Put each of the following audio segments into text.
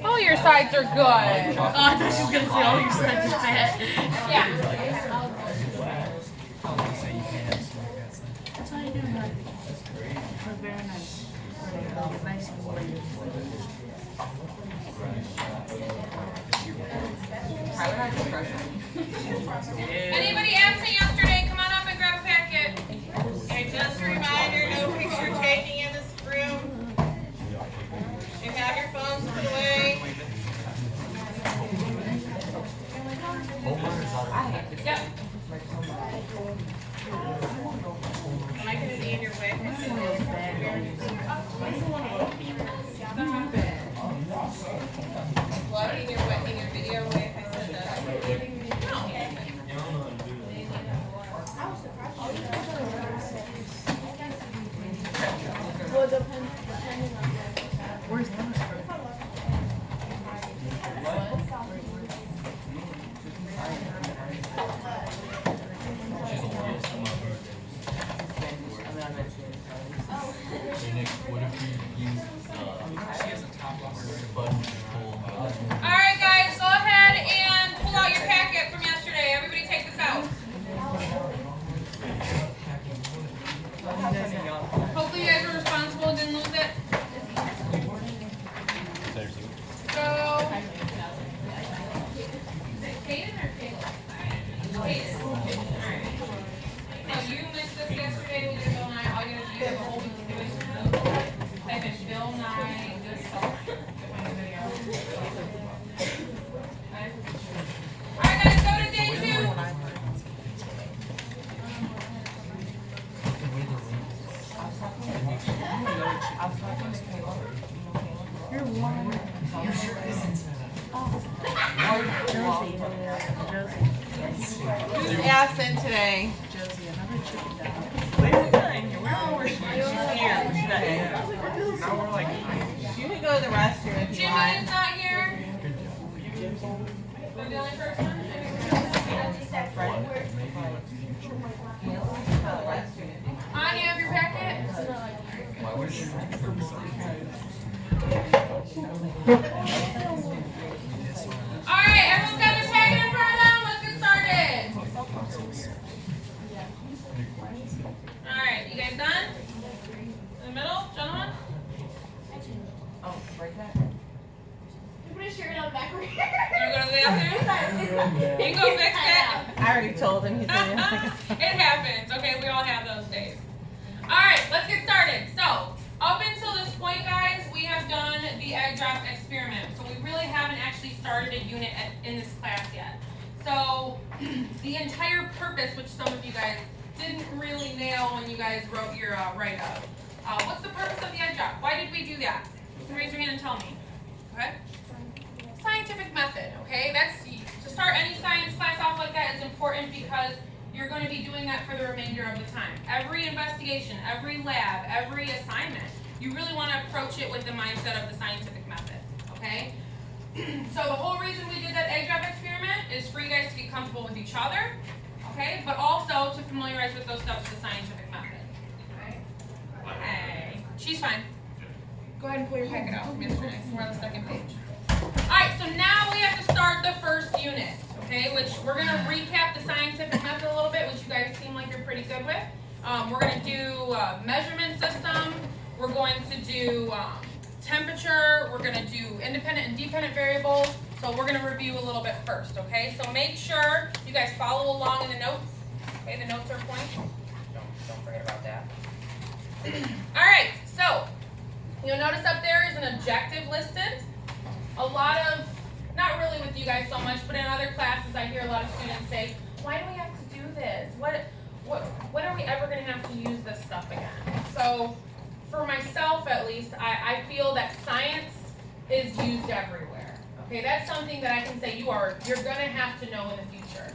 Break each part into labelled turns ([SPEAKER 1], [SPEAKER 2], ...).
[SPEAKER 1] All your sides are good.
[SPEAKER 2] Oh, I thought she was gonna say all your sides are fat.
[SPEAKER 1] Yeah.
[SPEAKER 2] That's how you do it. Very nice. Nice and warm.
[SPEAKER 1] Anybody absent yesterday? Come on up and grab a packet.
[SPEAKER 3] And just a reminder, no picture taking in this room. You have your phones put away.
[SPEAKER 1] Yep.
[SPEAKER 3] Am I going to be in your way? Well, I don't need in your video way if I said that.
[SPEAKER 2] Where's that?
[SPEAKER 4] What if we use she has a top button to pull
[SPEAKER 1] All right, guys, go ahead and pull out your packet from yesterday. Everybody take this out. Hopefully you guys were responsible and didn't lose it. So, is it Kaden or Kaden? Kaden. Alright. So you missed this yesterday. We did Bill Nye. All you gotta do is have a whole week to do it. Type in Bill Nye, this stuff. Alright guys, go to day 2.
[SPEAKER 2] You're warm. You sure isn't.
[SPEAKER 3] Who's absent today?
[SPEAKER 2] Josie, another chicken dog.
[SPEAKER 3] Where are we? She's here.
[SPEAKER 4] Now we're like
[SPEAKER 3] You can go to the restroom if you
[SPEAKER 1] Jimmy
[SPEAKER 3] want.
[SPEAKER 1] is not here. We're the only person. Anya, have your packet?
[SPEAKER 4] why would you
[SPEAKER 1] Alright, everyone's got their packet in front of them. Let's get started. Alright, you guys done? In the middle, gentlemen?
[SPEAKER 5] Put a shirt on backward.
[SPEAKER 1] You wanna go to the bathroom? You can go fix it.
[SPEAKER 3] I already told him. He said
[SPEAKER 1] It happens. Okay, we all have those days. Alright, let's get started. So, up until this point, guys, we have done the egg drop experiment. So we really haven't actually started a unit in this class yet. So, the entire purpose, which some of you guys didn't really nail when you guys wrote your write-up. What's the purpose of the egg drop? Why did we do that? You can raise your hand and tell me. Okay? Scientific method, okay? That's to start any science class off like that is important because you're going to be doing that for the remainder of the time. Every investigation, every lab, every assignment, you really want to approach it with the mindset of the scientific method, okay? So the whole reason we did that egg drop experiment is for you guys to get comfortable with each other, okay? But also to familiarize with those steps of the scientific method, okay? Hey, she's fine. Go ahead and pull your packet out from yesterday. We're on the second page. Alright, so now we have to start the first unit, okay, which we're going to recap the scientific method a little bit, which you guys seem like you're pretty good with. We're going to do measurement system, we're going to do temperature, we're going to do independent and dependent variables, so we're going to review a little bit first, okay? So make sure you guys follow along in the notes, okay, the notes are points, don't forget about that. Alright, so you'll notice up there is an objective listed. A lot of, not really with you guys so much, but in other classes I hear a lot of students say, why do we have to do this? When are we ever going to have to use this stuff again? So for myself at least, I feel that science is used everywhere. Okay, that's something that I can say you're going to have to know in the future.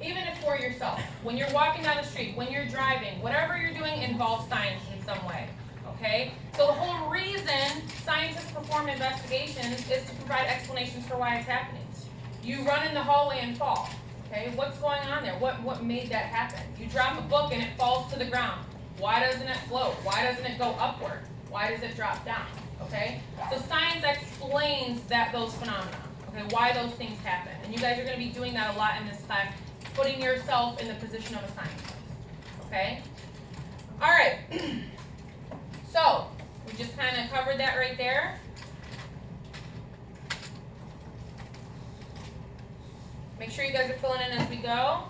[SPEAKER 1] Even if for yourself, when you're walking down the street, when you're driving, whatever you're doing involves science in some way. Okay? So the whole reason scientists perform investigations is to provide explanations for why it's happening. You run in the hallway and fall. Okay? What's going on there? What made that happen? You drop a book and it falls to the ground. Why doesn't it float? Why doesn't it go upward? Why does it drop down? Okay? So science explains those phenomena. Okay, why those things happen. And you guys are going to be doing that a lot in this class, putting yourself in the position of a scientist. Okay? All right. So, we just kind of covered that right there. Make sure you guys are filling in as we go.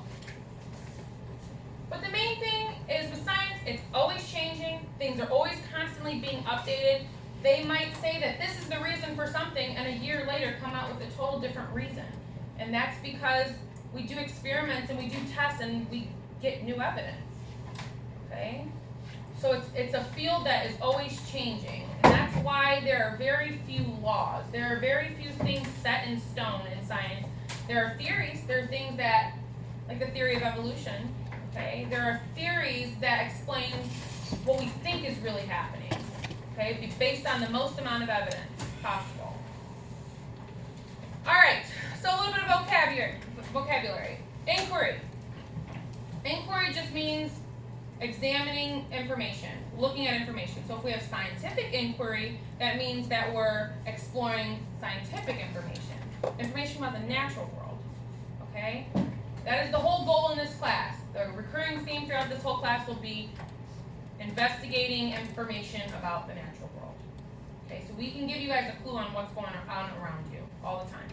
[SPEAKER 1] But the main thing is with science, it's always changing. Things are always constantly being updated. They might say that this is the reason for something, and a year later come out with a total different reason. And that's because we do experiments and we do tests and we get new evidence. Okay? So it's a field that is always changing. And that's why there are very few laws. There are very few things set in stone in science. There are theories. There are things that, like the theory of evolution, okay? There are theories that explain what we think is really happening, okay? Based on the most amount of evidence possible. All right, so a little bit of vocabulary. Inquiry. Inquiry just means examining information, looking at information. So if we have scientific inquiry, that means that we're exploring scientific information. Information about the natural world, okay? That is the whole goal in this class. The recurring theme throughout this whole class will be investigating information about the natural world. Okay, so we can give you guys a clue on what's going on around you all the time.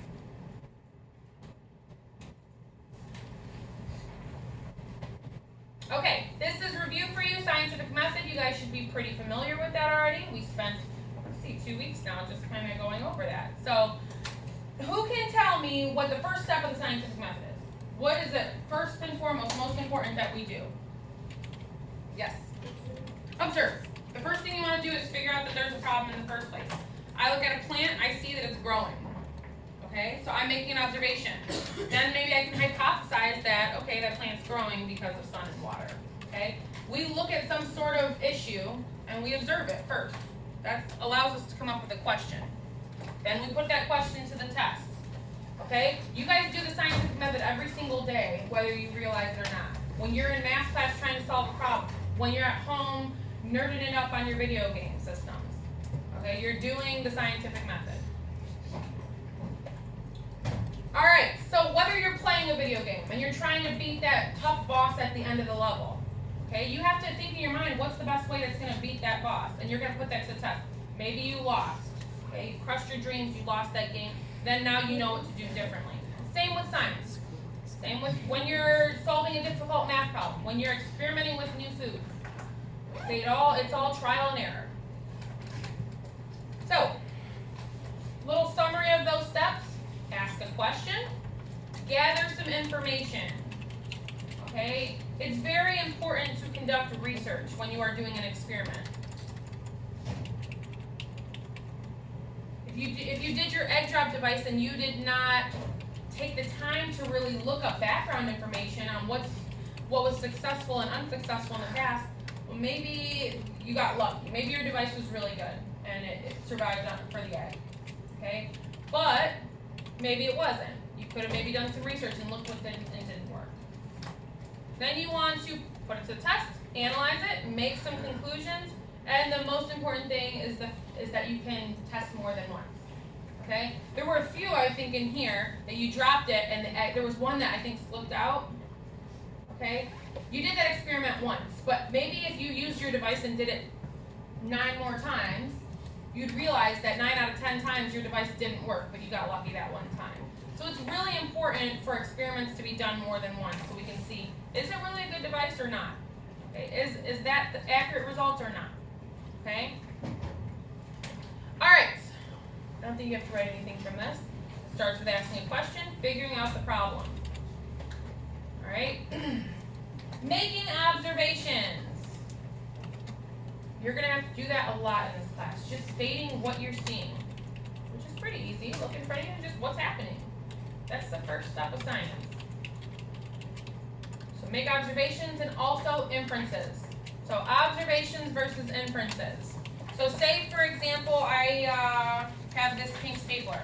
[SPEAKER 1] Okay, this is review for you, scientific method. You guys should be pretty familiar with that already. We spent, let's see, 2 weeks now just kind of going over that. So, who can tell me what the first step of the scientific method is? What is it, first and foremost, most important that we do? Yes. Observe. The first thing you want to do is figure out that there's a problem in the first place. I look at a plant, I see that it's growing. Okay, so I'm making an observation. Then maybe I can hypothesize that, okay, that plant's growing because of sun and water. Okay? We look at some sort of issue and we observe it first. That allows us to come up with a question. Then we put that question to the test. Okay? You guys do the scientific method every single day, whether you realize it or not. When you're in math class trying to solve a problem, when you're at home nerding it up on your video game systems. Okay, you're doing the scientific method. Alright, so whether you're playing a video game and you're trying to beat that tough boss at the end of the level, okay, you have to think in your mind, what's the best way that's going to beat that boss? And you're going to put that to the test. Maybe you lost. Okay, you crushed your dreams, you lost that game, then now you know what to do differently. Same with science. Same with when you're solving a difficult math problem, when you're experimenting with new food. Okay, it's all trial and error. So, little summary of those steps. Ask a question, gather some information. Okay, it's very important to conduct research when you are doing an experiment. If you did your egg drop device and you did not take the time to really look up background information on what was successful and unsuccessful in the past, well, maybe you got lucky. Maybe your device was really good and it survived for the egg. Okay, but maybe it wasn't. You could have maybe done some research and looked what didn't work. Then you want to put it to the test, analyze it, make some conclusions, and the most important thing is that you can test more than once. Okay? There were a few, I think, in here that you dropped it, and there was one that I think slipped out. Okay? You did that experiment once, but maybe if you used your device and did it 9 more times, you'd realize that 9 out of 10 times your device didn't work, but you got lucky that one time. So it's really important for experiments to be done more than once so we can see, is it really a good device or not? Okay, is that the accurate results or not? Okay? Alright, I don't think you have to write anything from this. It starts with asking a question, figuring out the problem. Alright? Making observations. You're going to have to do that a lot in this class. Just stating what you're seeing, which is pretty easy. Look in front of you and just what's happening. That's the first step of science. So make observations and also inferences. So observations versus inferences. So say, for example, I have this pink stapler.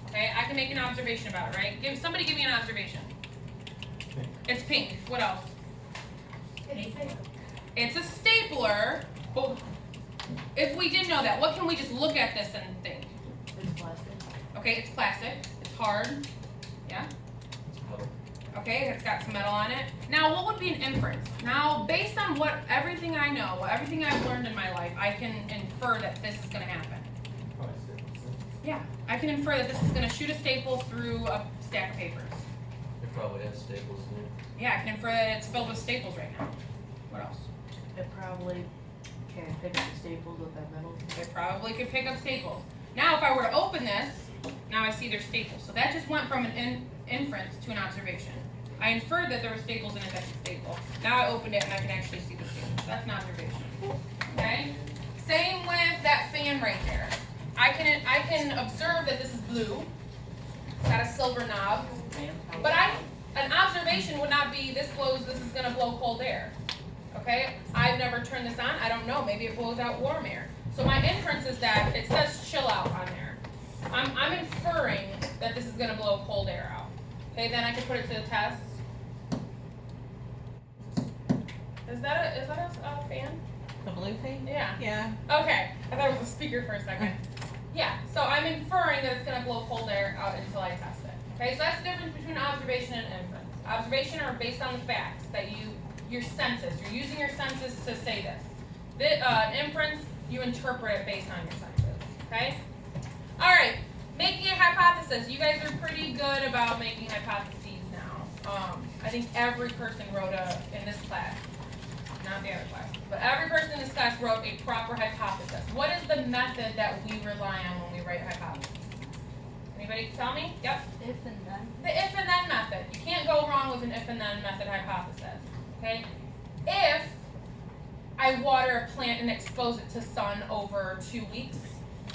[SPEAKER 1] Okay, I can make an observation about it, right? Somebody give me an observation. Pink. It's pink. What else? It's a stapler. But if we did know that, what can we just look at this and think?
[SPEAKER 2] It's plastic.
[SPEAKER 1] Okay, it's plastic, it's hard, yeah? Okay, it's got some metal on it. Now, what would be an inference? Now, based on everything I know, everything I've learned in my life, I can infer that this is gonna happen. Yeah, I can infer that this is gonna shoot a staple through a stack of papers.
[SPEAKER 4] It probably has staples in it.
[SPEAKER 1] Yeah, I can infer that it's filled with staples right now. What else?
[SPEAKER 2] It probably can pick up the staples with that metal.
[SPEAKER 1] It probably could pick up staples. Now, if I were to open this, now I see there's staples. So that just went from an inference to an observation. I inferred that there were staples in it that could staple. Now I opened it and I can actually see the staples. That's an observation. Okay? Same with that fan right there. I can observe that this is blue. It's got a silver knob. But an observation would not be this is gonna blow cold air. Okay? I've never turned this on. I don't know. Maybe it blows out warm air. So my inference is that it says chill out on there. I'm inferring that this is gonna blow cold air out. Okay, then I can put it to the test. Is that a fan?
[SPEAKER 3] The blue thing?
[SPEAKER 1] Yeah.
[SPEAKER 3] Yeah.
[SPEAKER 1] Okay, I thought it was a speaker for a second. Yeah, so I'm inferring that it's gonna blow cold air out until I test it. Okay, so that's the difference between observation and inference. Observation are based on the facts that your senses, you're using your senses to say this. The inference, you interpret it based on your senses, okay? All right, making a hypothesis. You guys are pretty good about making hypotheses now. I think every person wrote in this class, not the other class, but every person in this class wrote a proper hypothesis. What is the method that we rely on when we write hypotheses? Anybody tell me? Yep.
[SPEAKER 5] If and then.
[SPEAKER 1] The if and then method. You can't go wrong with an if and then method hypothesis. Okay? If I water a plant and expose it to sun over 2 weeks,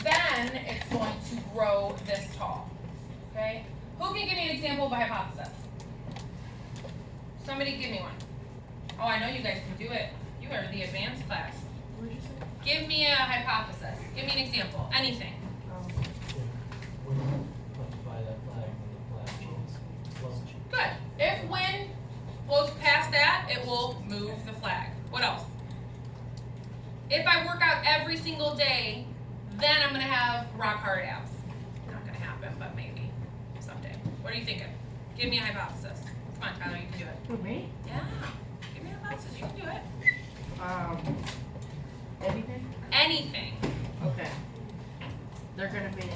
[SPEAKER 1] then it's going to grow this tall. Okay? Who can give me an example of a hypothesis? Somebody give me one. Oh, I know you guys can do it. You are the advanced class. Give me a hypothesis. Give me an example. Anything. Good. If wind blows past that, it will move the flag. What else? If I work out every single day, then I'm going to have rock hard abs. Not going to happen, but maybe someday. What are you thinking? Give me a hypothesis. Come on, Tyler, you can do it.
[SPEAKER 2] For me?
[SPEAKER 1] Yeah. Give me a hypothesis. You can do it.
[SPEAKER 2] Anything?
[SPEAKER 1] Anything.
[SPEAKER 2] Okay. They're gonna be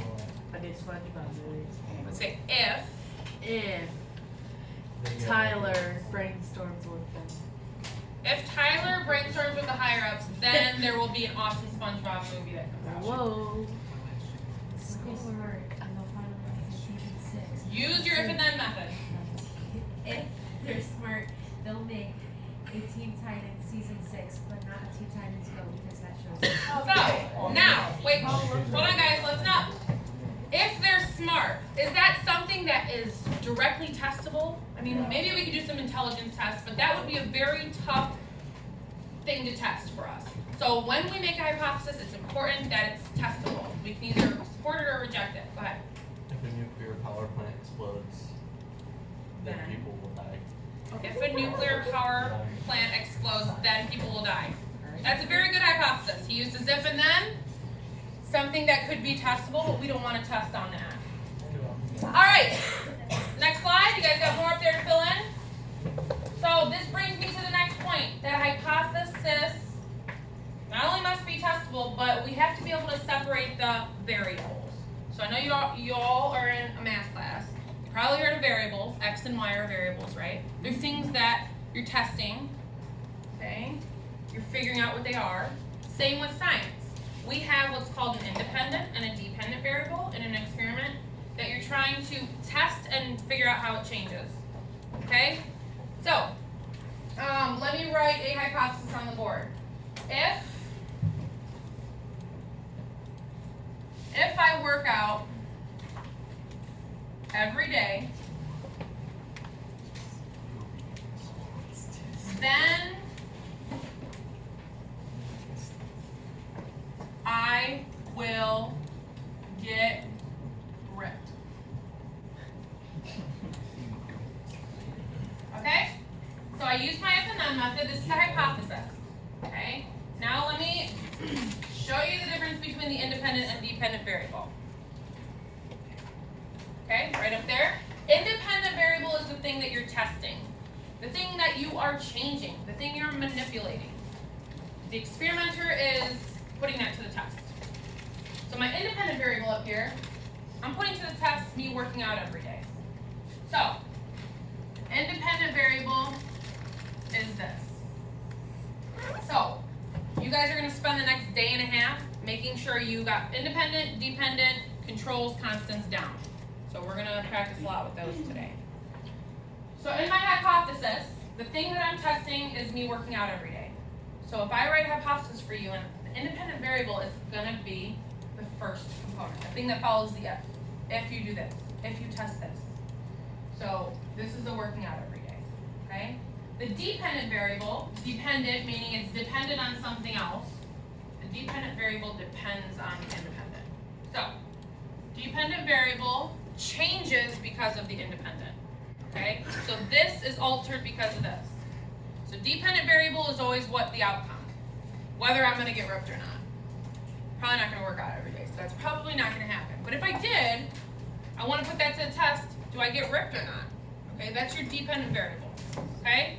[SPEAKER 2] a good SpongeBob movies.
[SPEAKER 1] Let's say if
[SPEAKER 2] Tyler brainstorms with them.
[SPEAKER 1] If Tyler brainstorms with the higher ups, then there will be an awesome SpongeBob movie that comes out.
[SPEAKER 2] Whoa.
[SPEAKER 5] Schools were on the final of season 6.
[SPEAKER 1] Use your if and then method.
[SPEAKER 5] If they're smart, they'll make a Teen Titans season 6, but not a Teen Titans Go because that shows.
[SPEAKER 1] So, now, wait, hold on guys, listen up. If they're smart, is that something that is directly testable? I mean, maybe we could do some intelligence tests, but that would be a very tough thing to test for us. So when we make a hypothesis, it's important that it's testable. We can either support it or reject it. Go ahead.
[SPEAKER 4] If a nuclear power plant explodes, then people will die.
[SPEAKER 1] If a nuclear power plant explodes, then people will die. That's a very good hypothesis. He used as if and then, something that could be testable, but we don't want to test on that. All right, next slide. You guys got more up there to fill in? So this brings me to the next point. That hypothesis not only must be testable, but we have to be able to separate the variables. So I know you all are in a math class. You probably heard of variables. X and Y are variables, right? They're things that you're testing, okay? You're figuring out what they are. Same with science. We have what's called an independent and a dependent variable in an experiment that you're trying to test and figure out how it changes, okay? So, let me write a hypothesis on the board. If I work out every day, then I will get ripped. Okay? So I use my if and then method. This is a hypothesis. Okay? Now let me show between the independent and dependent variable? Okay, right up there. Independent variable is the thing that you're testing, the thing that you are changing, the thing you're manipulating. The experimenter is putting that to the test. So my independent variable up here, I'm putting to the test me working out every day. So, independent variable is this. So, you guys are going to spend the next day and a half making sure you got independent, dependent, controls, constants down. So we're going to practice a lot with those today. So in my hypothesis, the thing that I'm testing is me working out every day. So if I write a hypothesis for you, and the independent variable is going to be the first component, the thing that follows the if. If you do this, if you test this. So this is the working out every day, okay? The dependent variable, dependent meaning it's dependent on something else. The dependent variable depends on the independent. So, dependent variable changes because of the independent, okay? So this is altered because of this. So dependent variable is always what the outcome, whether I'm gonna get ripped or not. Probably not gonna work out every day, so that's probably not gonna happen. But if I did, I wanna put that to the test. Do I get ripped or not? Okay, that's your dependent variable, okay?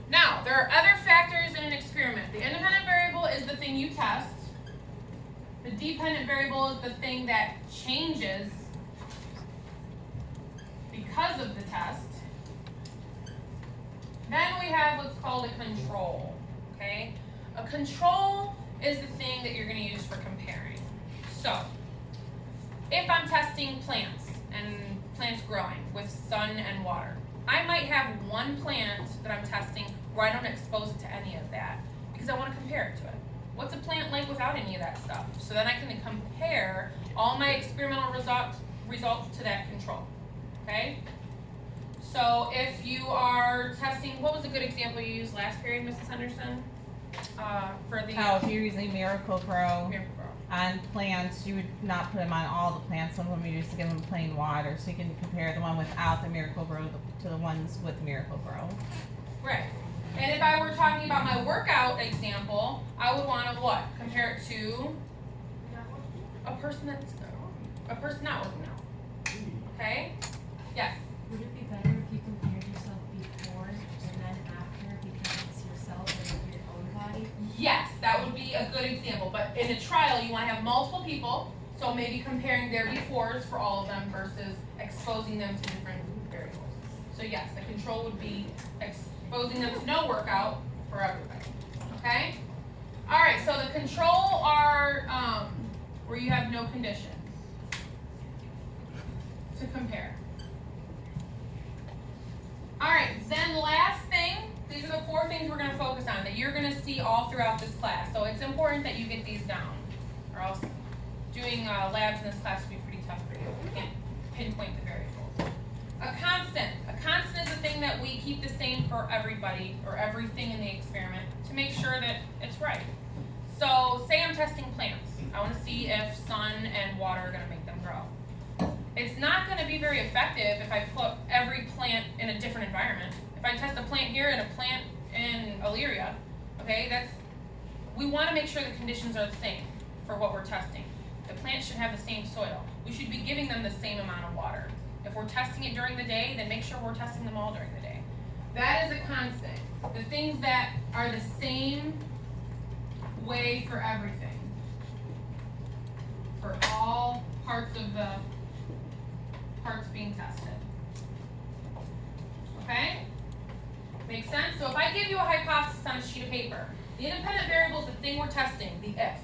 [SPEAKER 1] Now, there are other factors in an experiment. The independent variable is the thing you test. The dependent variable is the thing that changes because of the test. Then we have what's called a control, okay? A control is the thing that you're gonna use for comparing. So, if I'm testing plants and plants growing with sun and water, I might have one plant that I'm testing where I don't expose it to any of that because I want to compare it to it. What's a plant like without any of that stuff? So then I can compare all my experimental results to that control, okay? So if you are testing, what was a good example you used last period, Mrs. Henderson? For the
[SPEAKER 6] How if you're using Miracle-Gro
[SPEAKER 1] Miracle-Gro.
[SPEAKER 6] on plants, you would not put them on all the plants. Some of them you just give them plain water, so you can compare the one without the Miracle-Gro to the ones with Miracle-Gro.
[SPEAKER 1] Right. And if I were talking about my workout example, I would want to what? Compare it to a person not working out. Okay? Yes.
[SPEAKER 5] Would it be better if you compared yourself before and then after because it's yourself and your own body?
[SPEAKER 1] Yes, that would be a good example. But in a trial, you want to have multiple people, so maybe comparing their befores for all of them versus exposing them to different variables. So yes, the control would be exposing them to no workout for everybody. Okay? All right, so the control are where you have no conditions to compare. All right, then last thing, these are the 4 things we're going to focus on that you're going to see all throughout this class. So it's important that you get these down, or else doing labs in this class will be pretty tough for you. You can't pinpoint the variables. A constant. A constant is a thing that we keep the same for everybody or everything in the experiment to make sure that it's right. So say I'm testing plants. I want to see if sun and water are going to make them grow. It's not going to be very effective if I put every plant in a different environment. If I test a plant here and a plant in Elyria, okay, we want to make sure the conditions are the same for what we're testing. The plants should have the same soil. We should be giving them the same amount of water. If we're testing it during the day, then make sure we're testing them all during the day. That is a constant. The things that are the same way for everything. For all parts of the parts being tested. Okay? Makes sense? So if I give you a hypothesis on a sheet of paper, the independent variable is the thing we're testing, the if.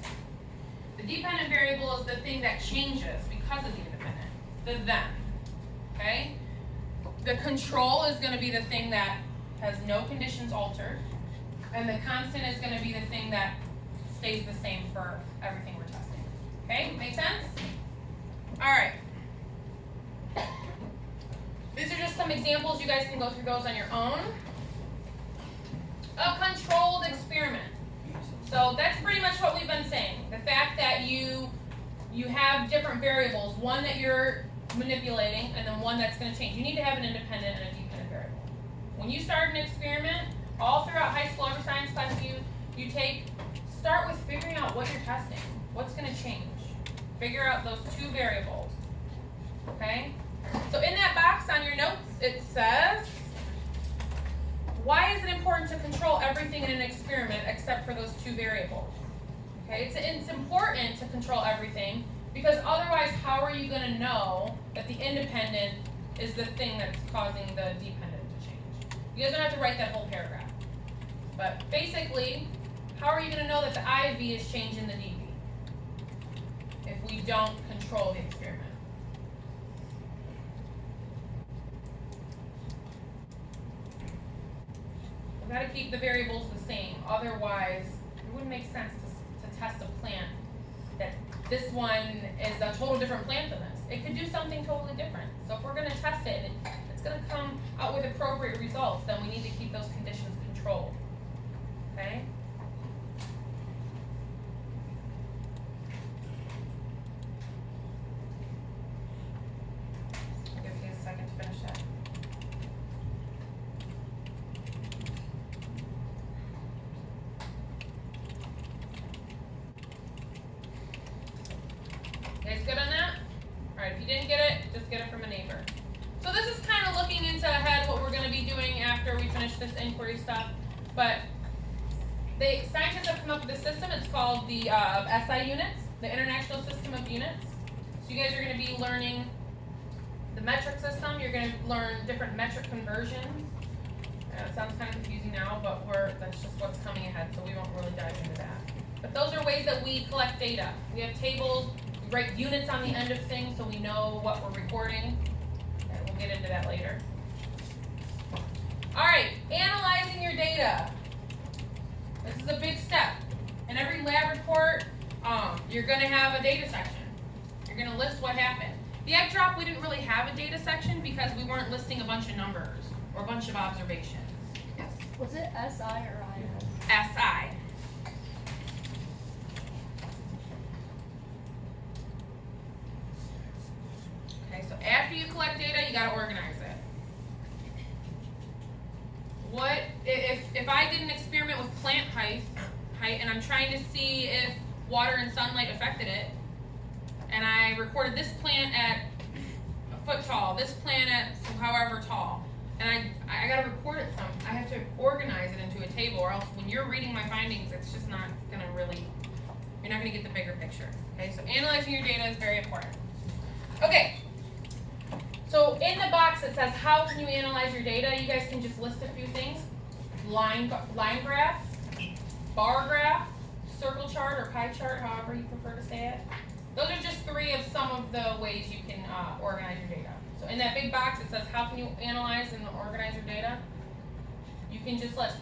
[SPEAKER 1] The dependent variable is the thing that changes because of the independent, the then. Okay? The control is going to be the thing that has no conditions altered, and the constant is going to be the thing that stays the same for everything we're testing. Okay? Make sense? All right. These are just some examples. You guys can go through those on your own. A controlled experiment. So that's pretty much what we've been saying. The fact that you have different variables, one that you're manipulating and then one that's going to change. You need to have an independent and a dependent variable. When you start an experiment, all throughout high school, every science class you start with figuring out what you're testing. What's gonna change? Figure out those two variables, okay? So in that box on your notes, it says, why is it important to control everything in an experiment except for those two variables? Okay, it's important to control everything because otherwise how are you gonna know that the independent is the thing that's causing the dependent to change? You guys don't have to write that whole paragraph. But basically, how are you gonna know that the IV is changing the DV? If we don't control the experiment. We've got to keep the variables the same, otherwise it wouldn't make sense to test a plant that this one is a total different plant than this. It could do something totally different. So if we're going to test it and it's going to come out with appropriate results, then we need to keep those conditions controlled. Okay? I'll give you a second to finish that. You guys good on that? Alright, if you didn't get it, just get it from a neighbor. So this is kind of looking into ahead what we're going to be doing after we finish this inquiry stuff. But scientists have come up with a system. It's called the SI units, the International System of Units. So you guys are going to be learning the metric system. You're going to learn different metric conversions. It sounds kind of confusing now, but that's just what's coming ahead, so we won't really dive into that. But those are ways that we collect data. We have tables, we write units on the end of things so we know what we're recording. And we'll get into that later. Alright, analyzing your data. This is a big step. In every lab report, you're going to have a data section. You're going to list what happened. The egg drop, we didn't really have a data section because we weren't listing a bunch of numbers or a bunch of observations. Yes.
[SPEAKER 7] Was it SI or IS?
[SPEAKER 1] SI. Okay, so after you collect data, you got to organize it. What if I did an experiment with plant height and I'm trying to see if water and sunlight affected it, and I recorded this plant at a foot tall, this plant at however tall, and I got to record it I have to organize it into a table, or else when you're reading my findings, it's just not going to really, you're not going to get the bigger picture. Okay, so analyzing your data is very important. Okay, so in the box it says how can you analyze your data. You guys can just list a few things. Line graph, bar graph, circle chart or pie chart, however you prefer to say it. Those are just three of some of the ways you can organize your data. So in that big box it says how can you analyze and organize your data. You can just list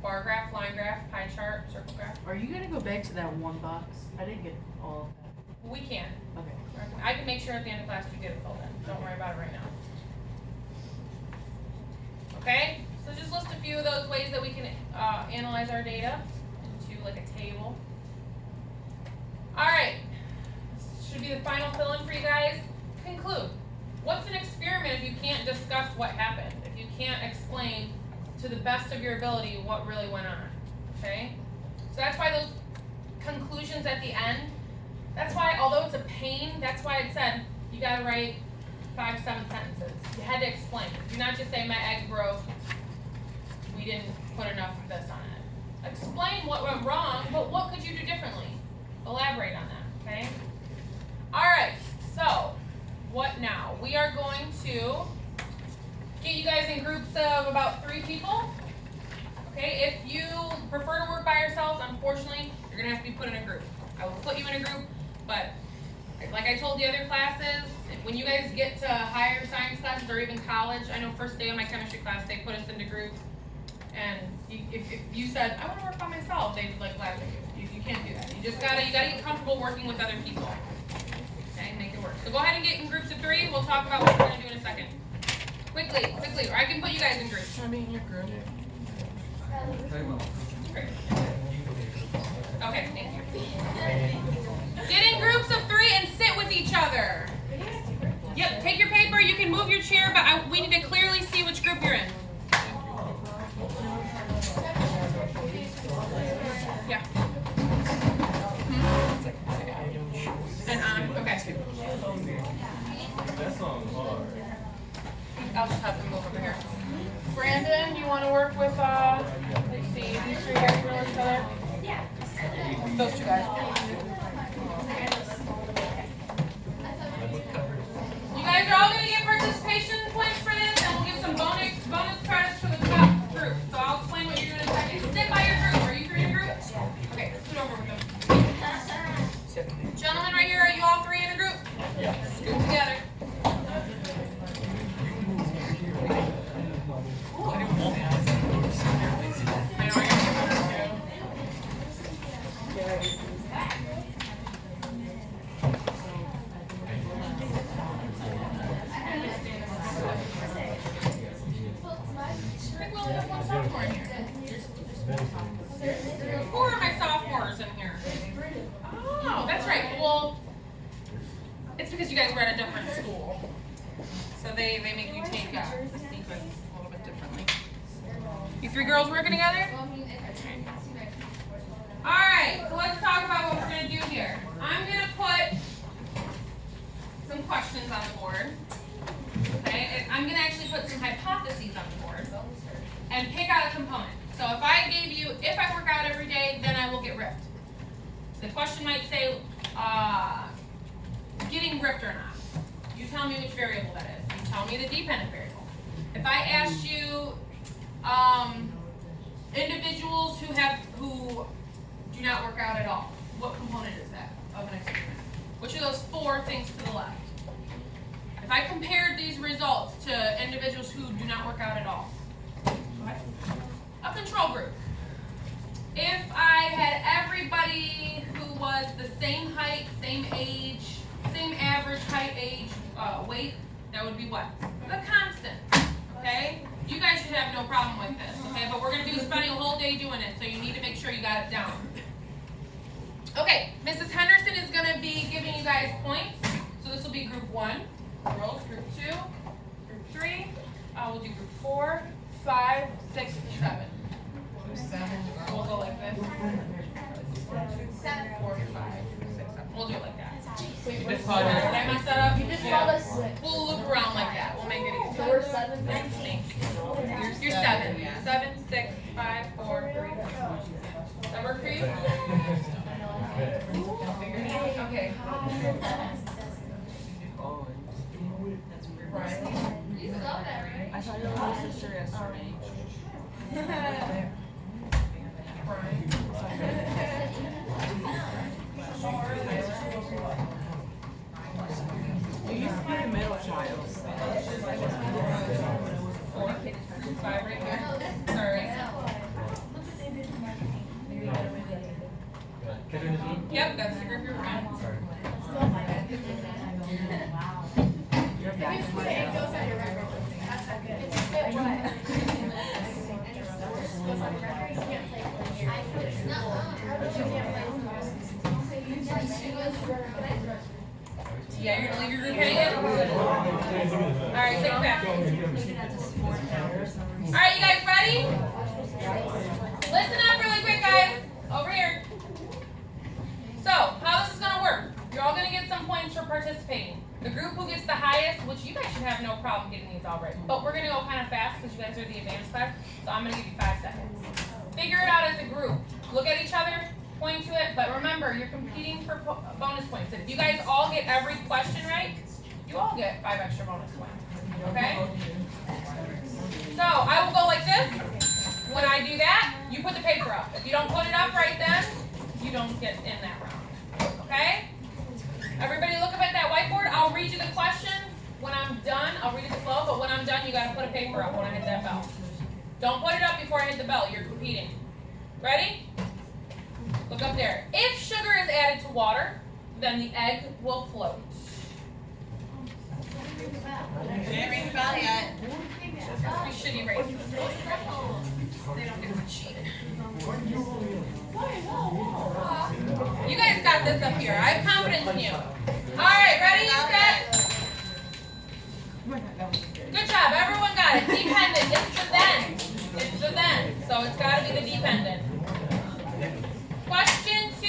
[SPEAKER 1] bar graph, line graph, pie chart, circle graph.
[SPEAKER 2] Are you gonna go back to that one box? I didn't get all of that.
[SPEAKER 1] We can.
[SPEAKER 2] Okay.
[SPEAKER 1] I can make sure at the end of class you get it filled in. Don't worry about it right now. Okay? So just list a few of those ways that we can analyze our data into like a table. Alright. This should be the final fill-in for you guys. Conclude. What's an experiment if you can't discuss what happened? If you can't explain to the best of your ability what really went on? Okay? So that's why those conclusions at the end, that's why, although it's a pain, that's why it said you gotta write 5-7 sentences. You had to explain. Do not just say my egg broke, we didn't put enough of this on it. Explain what went wrong, but what could you do differently? Elaborate on that, okay? Alright, so, what now? We are going to get you guys in groups of about 3 people. Okay, if you prefer to work by yourselves, unfortunately, you're gonna have to be put in a group. I will put you in a group, but like I told the other classes, when you guys get to higher science classes or even college, I know first day of my chemistry class, they put us into groups. And if you said, I want to work by myself, they'd like laugh at you. You can't do that. You gotta get comfortable working with other people. Okay, make it work. So go ahead and get in groups of 3. We'll talk about what we're gonna do in a second. Quickly, or I can put you guys in groups.
[SPEAKER 2] I mean, you're good.
[SPEAKER 1] Great. Okay, thank you. Get in groups of 3 and sit with each other. Yep, take your paper, you can move your chair, but we need to clearly see which group you're in. Yeah. well, it's because you guys were at a different school. So they make you take the sequence a little bit differently. You three girls working together? Alright, so let's talk about what we're going to do here. I'm going to put some questions on the board. Okay, I'm going to actually put some hypotheses on the board and pick out a component. So if I gave you, if I work out every day, then I will get ripped. The question might say, getting ripped or not. You tell me which variable that is. You tell me the dependent variable. If I asked you, individuals who do not work out at all, what component is that of an experiment? Which of those four things to the left? If I compared these results to individuals who do not work out at all, a control group. If I had everybody who was the same height, same age, same average height, age, weight, that would be what? The constant, okay? You guys should have no problem with this, okay? But we're going to be spending a whole day doing it, so you need to make sure you got it down. Okay, Mrs. Henderson is going to be giving you guys points. So this will be group 1, girls, group 2, group 3. We'll do group 4, 5, 6, and 7. We'll go like this. 7, 4, 5, 6, 7. We'll do it like that. Did I mess that up?
[SPEAKER 7] You just called us 6.
[SPEAKER 1] We'll loop around like that. We'll make it easy.
[SPEAKER 7] So we're 7 then?
[SPEAKER 1] Thanks, me. You're 7. 7, 6, 5, 4, 3. Does that work for you? Okay.
[SPEAKER 7] You spelled that right.
[SPEAKER 2] I saw your little sister yesterday. You used to be the middle child.
[SPEAKER 1] 5 right here. Sorry. Yep, that's the group you're in.
[SPEAKER 2] You're back in my
[SPEAKER 1] Yeah, you're gonna leave your group hanging? Alright, take it back. Alright, you guys ready? Listen up really quick, guys. Over here. So, how this is gonna work. You're all gonna get some points for participating. The group who gets the highest, which you guys should have no problem getting these all right, but we're gonna go kind of fast because you guys are the advanced class, so I'm gonna give you 5 seconds. Figure it out as a group. Look at each other, point to it, but remember, you're competing for bonus points. If you guys all get every question right, you all get 5 extra bonus points, okay? So, I will go like this. When I do that, you put the paper up. If you don't put it up right then, you don't get in that round, okay? Everybody look up at that whiteboard. I'll read you the question. When I'm done, I'll read it slow, but when I'm done, you gotta put a paper up when I hit that bell. Don't put it up before I hit the bell. You're competing. Ready? Look up there. If sugar is added to water, then the egg will float.
[SPEAKER 3] Didn't ring the bell yet.
[SPEAKER 1] We shitty races. They don't get to cheat. You guys got this up here. I have confidence in you. Alright, ready, set. Good job, everyone got it. Dependent, it's the then. It's the then. So it's gotta be the dependent. Question 2.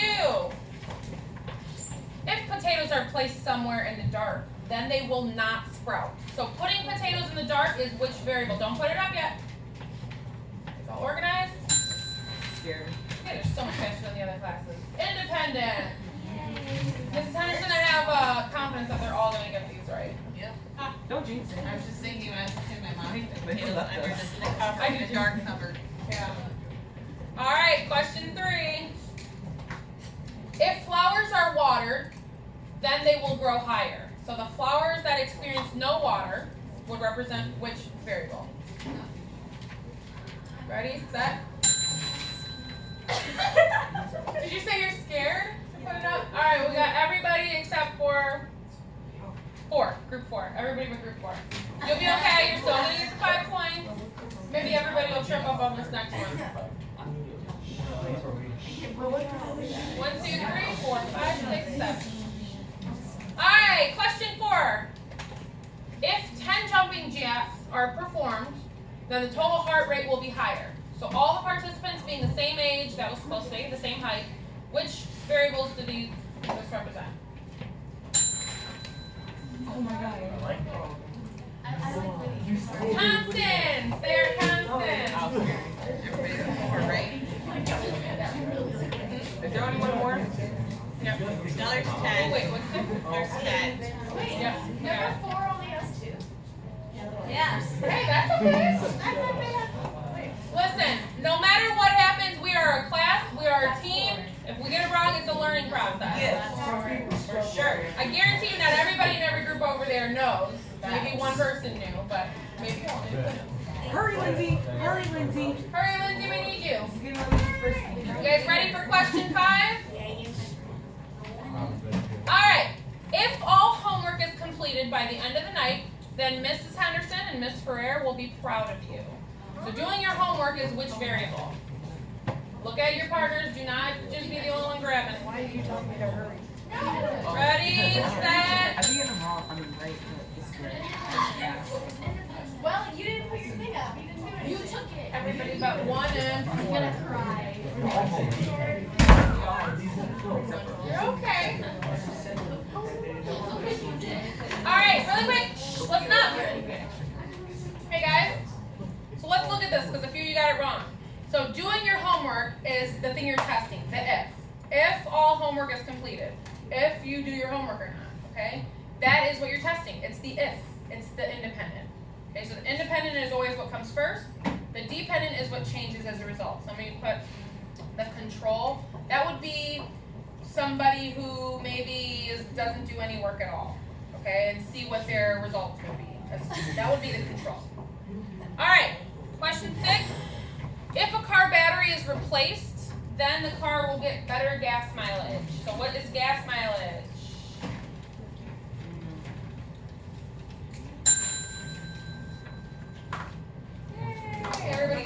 [SPEAKER 1] If potatoes are placed somewhere in the dark, then they will not sprout. So putting potatoes in the dark is which variable? Don't put it up yet. It's all organized.
[SPEAKER 2] Scared.
[SPEAKER 1] Yeah, there's so much faster than the other classes. Independent. Mrs. Henderson, I have confidence that they're all going to get these right.
[SPEAKER 3] Yep.
[SPEAKER 2] Don't jinx it.
[SPEAKER 3] I was just thinking when I was in my mind.
[SPEAKER 2] But he left
[SPEAKER 3] Under
[SPEAKER 2] us.
[SPEAKER 3] the cover, in the dark cupboard.
[SPEAKER 1] Yeah. All right, question 3. If flowers are watered, then they will grow higher. So the flowers that experience no water would represent which variable? Ready, set. Did you say you're scared to put it up? All right, we got everybody except for 4, group 4. Everybody but group 4. You'll be okay. You're still gonna get the 5 points. Maybe everybody will trip up on this next one. 1, 2, 3, 4, 5, 6, 7. then the total heart rate will be higher. So all the participants being the same age, that was supposed to be the same height, which variables do these represent?
[SPEAKER 2] Oh my god.
[SPEAKER 4] I like that.
[SPEAKER 7] I like winning.
[SPEAKER 1] Constants! They're constants!
[SPEAKER 6] Is there only one more?
[SPEAKER 1] Yep.
[SPEAKER 3] Now there's
[SPEAKER 1] Oh,
[SPEAKER 3] 10.
[SPEAKER 1] wait, what's it?
[SPEAKER 3] There's 10.
[SPEAKER 7] Wait,
[SPEAKER 1] Yep.
[SPEAKER 7] number 4 only has 2.
[SPEAKER 5] Yes.
[SPEAKER 1] Hey, that's okay. Listen, no matter what happens, we are a class, we are a team. If we get it wrong, it's a learning process.
[SPEAKER 3] For sure.
[SPEAKER 1] I guarantee you not everybody in every group over there knows. Maybe one person knew, but maybe only.
[SPEAKER 2] Hurry, Lindsay. Hurry, Lindsay.
[SPEAKER 1] Hurry, Lindsay, we need you.
[SPEAKER 2] Get on the first.
[SPEAKER 1] You guys ready for question 5? Alright, if all homework is completed by the end of the night, then Mrs. Henderson and Miss Ferrer will be proud of you. So doing your homework is which variable? Look at your partners, do not just be the only one grabbing.
[SPEAKER 2] Why are you telling me to hurry?
[SPEAKER 1] Ready, set.
[SPEAKER 2] I think I'm wrong. I mean, right, but it's good.
[SPEAKER 7] Well, you didn't put your thing up. You didn't do it. You took it.
[SPEAKER 1] Everybody but 1 and
[SPEAKER 7] I'm
[SPEAKER 1] 4.
[SPEAKER 7] gonna cry.
[SPEAKER 1] You're okay. Alright, really quick, listen up. Hey guys, so let's look at this because a few of you got it wrong. So doing your homework is the thing you're testing, the if. If all homework is completed. If you do your homework or not, okay? That is what you're testing. It's the if. It's the independent. Okay, so the independent is always what comes first. The dependent is what changes as a result. So I'm going to put the control. That would be somebody who maybe doesn't do any work at all, okay, and see what their results will be. That would be the control. All right, question 6. If a car battery is replaced, then the car will get better gas mileage. So what is gas mileage?